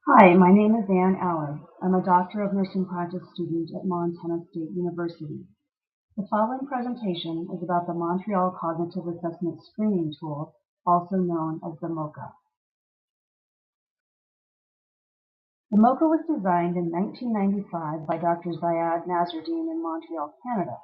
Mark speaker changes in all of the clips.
Speaker 1: Hi, my name is Ann Aller. I'm a Doctor of Nursing Practice student at Montana State University. The following presentation is about the Montreal Cognitive Assessment Screening Tool, also known as the Moca. The Moca was designed in 1995 by Dr. Ziad Nasruddin in Montreal, Canada.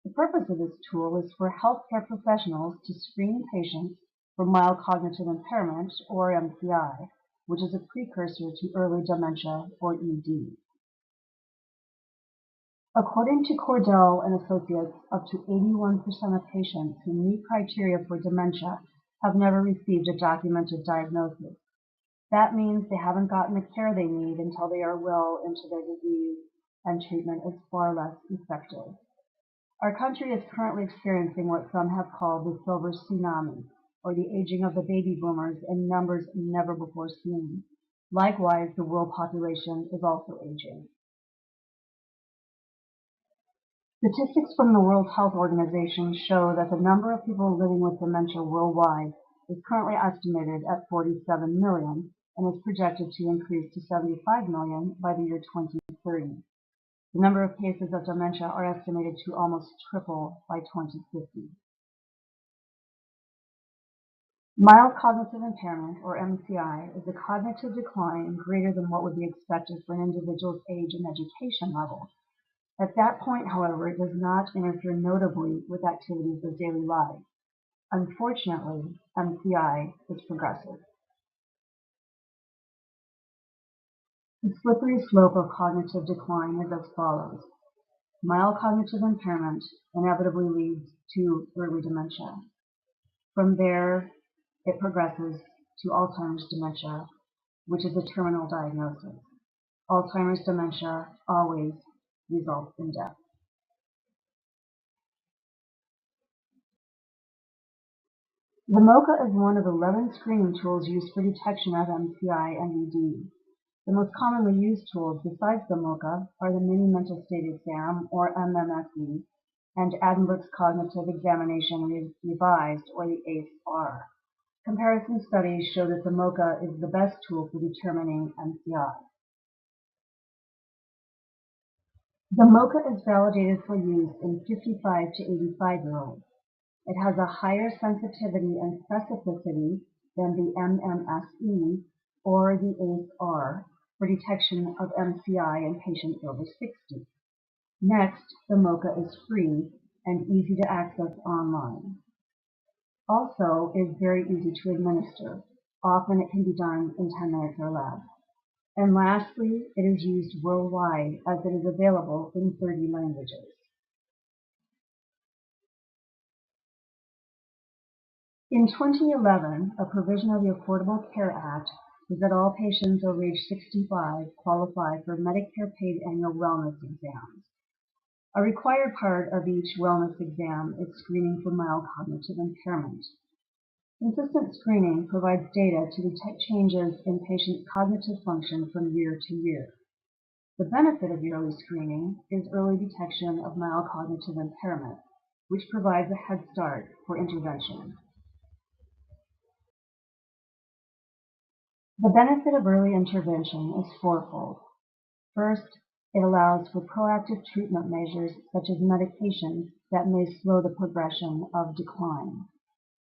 Speaker 1: The purpose of this tool is for healthcare professionals to screen patients for mild cognitive impairment, or MCI, which is a precursor to early dementia, or ED. According to Cordell and Associates, up to 81% of patients who meet criteria for dementia have never received a documented diagnosis. That means they haven't gotten the care they need until they are well into their disease, and treatment is far less effective. Our country is currently experiencing what some have called the silver tsunami, or the aging of the baby boomers in numbers never before seen. Likewise, the world population is also aging. Statistics from the World Health Organization show that the number of people living with dementia worldwide is currently estimated at 47 million and is projected to increase to 75 million by the year 2030. The number of cases of dementia are estimated to almost triple by 2050. Mild cognitive impairment, or MCI, is a cognitive decline greater than what would be expected for an individual's age and education level. At that point, however, it does not interfere notably with activities of daily life. Unfortunately, MCI is progressive. The slippery slope of cognitive decline is as follows. Mild cognitive impairment inevitably leads to early dementia. From there, it progresses to Alzheimer's dementia, which is a terminal diagnosis. Alzheimer's dementia always results in death. The Moca is one of 11 screening tools used for detection of MCI and ED. The most commonly used tools besides the Moca are the Mini Mental State Exam, or MMSE, and Addenbrook's Cognitive Examination Revised, or the ACE-R. Comparison studies show that the Moca is the best tool for determining MCI. The Moca is validated for use in 55 to 85-year-olds. It has a higher sensitivity and specificity than the MMSE or the ACE-R for detection of MCI in patients over 60. Next, the Moca is free and easy to access online. Also, it is very easy to administer. Often it can be done in 10 minutes or less. And lastly, it is used worldwide as it is available in 30 languages. In 2011, a provision of the Affordable Care Act is that all patients over age 65 qualify for Medicare-paid annual wellness exams. A required part of each wellness exam is screening for mild cognitive impairment. Consistent screening provides data to detect changes in patients' cognitive function from year to year. The benefit of yearly screening is early detection of mild cognitive impairment, which provides a head start for intervention. The benefit of early intervention is fourfold. First, it allows for proactive treatment measures such as medications that may slow the progression of decline.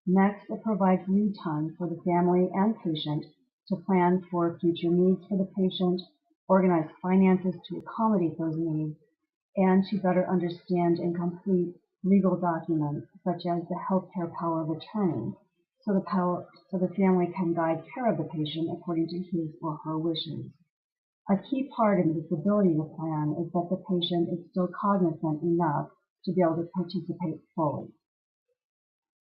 Speaker 1: Next, it provides lead time for the family and patient to plan for future needs for the patient, organize finances to accommodate those needs, and to better understand and complete legal documents such as the healthcare power of attorney, so the family can guide care of the patient according to his or her wishes. A key part in the disability plan is that the patient is still cognizant enough to be able to participate fully.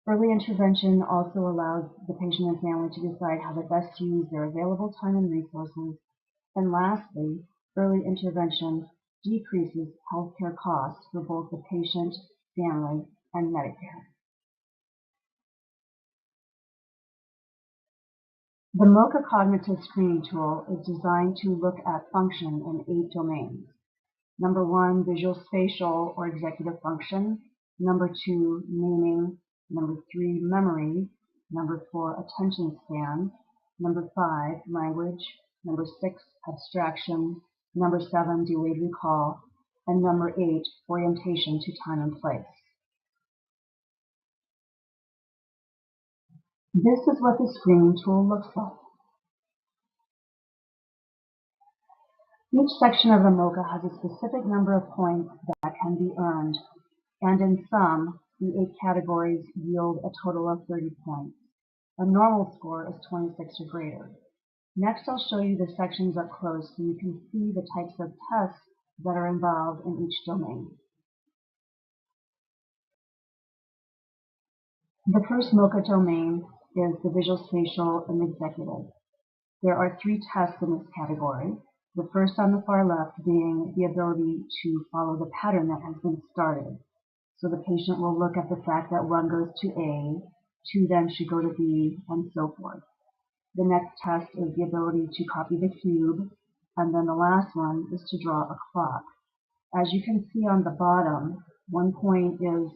Speaker 1: Early intervention also allows the patient and family to decide how to best use their available time and resources. And lastly, early intervention decreases healthcare costs for both the patient, family, and Medicare. The Moca cognitive screening tool is designed to look at function in 8 domains. Number 1, visual spatial or executive function. Number 2, naming. Number 3, memory. Number 4, attention span. Number 5, language. number 6, abstraction, number 7, delayed recall, and number 8, orientation to time and place. This is what the screening tool looks like. Each section of the Moca has a specific number of points that can be earned, and in sum, the 8 categories yield a total of 30 points. A normal score is 26 or greater. Next, I'll show you the sections up close so you can see the types of tests that are involved in each domain. The first Moca domain is the visual, spatial, and executive. There are 3 tests in this category. The first on the far left being the ability to follow the pattern that has been started. So the patient will look at the fact that 1 goes to A, 2 then should go to B, and so forth. The next test is the ability to copy the cube, and then the last one is to draw a clock. As you can see on the bottom, 1 point is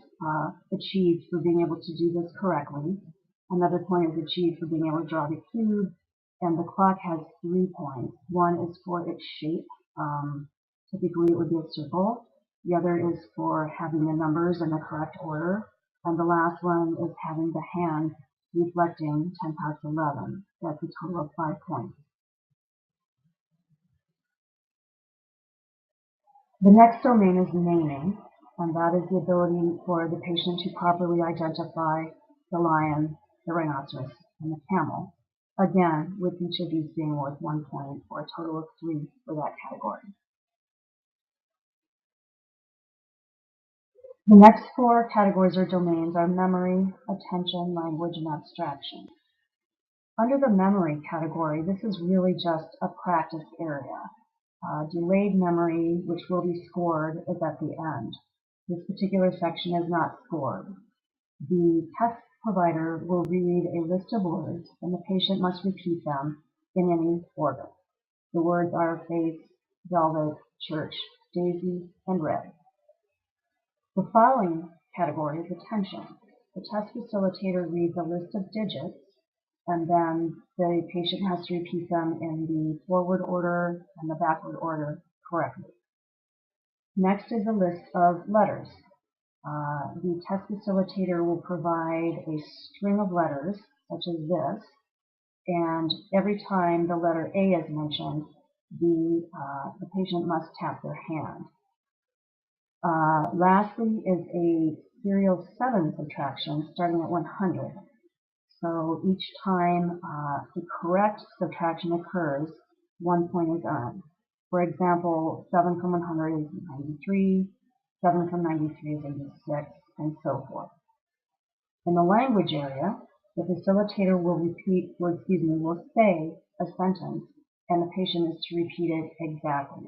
Speaker 1: achieved for being able to do this correctly. Another point is achieved for being able to draw the cube, and the clock has 3 points. 1 is for its shape. Typically it would be a circle. The other is for having the numbers in the correct order. And the last one is having the hand reflecting 10 past 11. That's a total of 5 points. The next domain is naming, and that is the ability for the patient to properly identify the lion, the rhinoceros, and the camel. Again, with each of these being worth 1 point, or a total of 3 for that category. The next 4 categories or domains are memory, attention, language, and abstraction. Under the memory category, this is really just a practice area. Delayed memory, which will be scored, is at the end. This particular section is not scored. The test provider will read a list of words, and the patient must repeat them in any order. The words are face, velvet, church, daisy, and red. The following category is attention. The test facilitator reads a list of digits, and then the patient has to repeat them in the forward order and the backward order correctly. Next is a list of letters. The test facilitator will provide a string of letters, such as this, and every time the letter A is mentioned, the patient must tap their hand. Lastly is a serial 7 subtraction starting at 100. So each time the correct subtraction occurs, 1 point is earned. For example, 7 from 100 is 93, 7 from 93 is 86, and so forth. In the language area, the facilitator will say a sentence, and the patient is to repeat it exactly.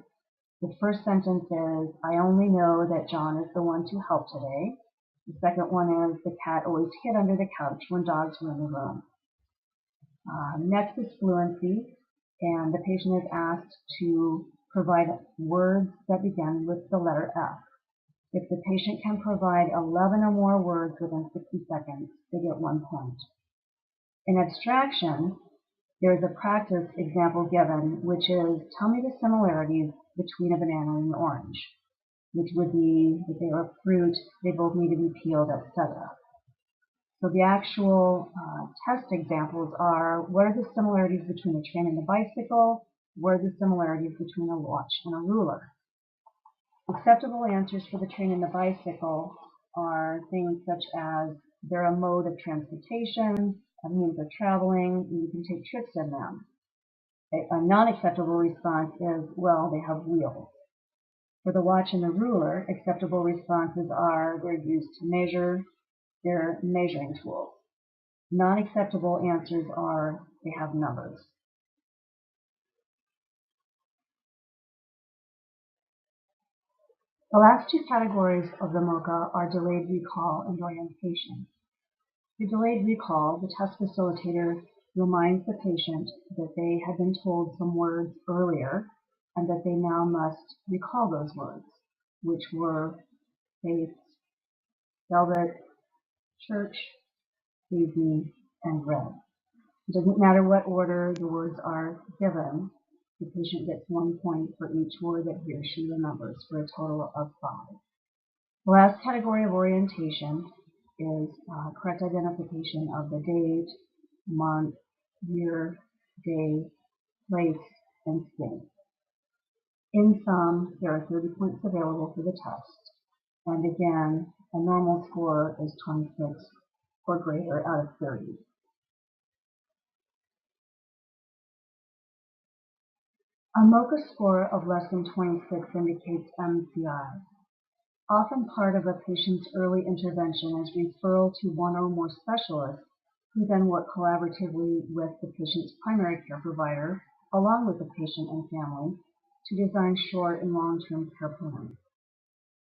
Speaker 1: The first sentence is, I only know that John is the one to help today. The second one is, the cat always hid under the couch when dogs were in the room. Next is fluency, and the patient is asked to provide words that begin with the letter F. If the patient can provide 11 or more words within 60 seconds, they get 1 point. In abstraction, there is a practice example given, which is, tell me the similarities between a banana and an orange, which would be, if they are fruit, they both need to be peeled, etc. So the actual test examples are, what are the similarities between a train and a bicycle? What are the similarities between a watch and a ruler? Acceptable answers for the train and the bicycle are things such as they're a mode of transportation, a means of traveling, and you can take trips in them. A non-acceptable response is, well, they have wheels. For the watch and the ruler, acceptable responses are they're used to measure, they're measuring tools. Non-acceptable answers are they have numbers. The last 2 categories of the Moca are delayed recall and orientation. For delayed recall, the test facilitator reminds the patient that they had been told some words earlier and that they now must recall those words, which were face, velvet, church, daisy, and red. It doesn't matter what order the words are given. The patient gets 1 point for each word that he or she remembers, for a total of 5. The last category of orientation is correct identification of the date, month, year, day, place, and state. In sum, there are 30 points available for the test, and again, a normal score is 26 or greater out of 30. A Moca score of less than 26 indicates MCI. Often part of a patient's early intervention is referral to one or more specialists who then work collaboratively with the patient's primary care provider, along with the patient and family, to design short and long-term care plans.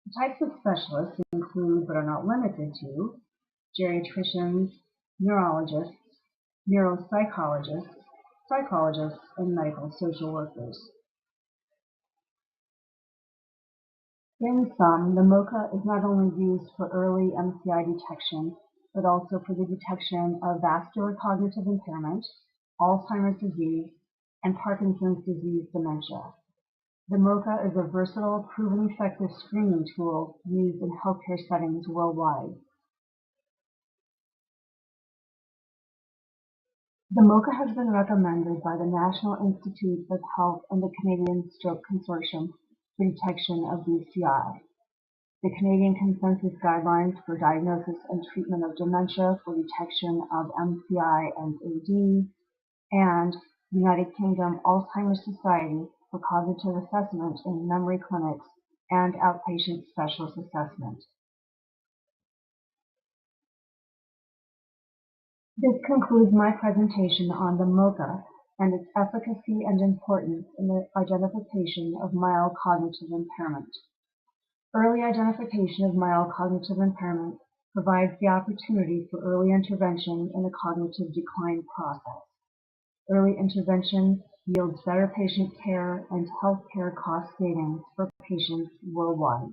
Speaker 1: The types of specialists include, but are not limited to, geriatricians, neurologists, neuropsychologists, psychologists, and medical social workers. In sum, the Moca is not only used for early MCI detection, but also for the detection of vascular cognitive impairment, Alzheimer's disease, and Parkinson's disease dementia. The Moca is a versatile, proven effective screening tool used in healthcare settings worldwide. The Moca has been recommended by the National Institutes of Health and the Canadian Stroke Consortium for detection of VCI, the Canadian Consensus Guidelines for Diagnosis and Treatment of Dementia for detection of MCI and AD, and United Kingdom Alzheimer's Society for cognitive assessment in memory clinics and outpatient specialist assessment. This concludes my presentation on the Moca and its efficacy and importance in the identification of mild cognitive impairment. Early identification of mild cognitive impairment provides the opportunity for early intervention in the cognitive decline process. Early intervention yields better patient care and healthcare cost savings for patients worldwide.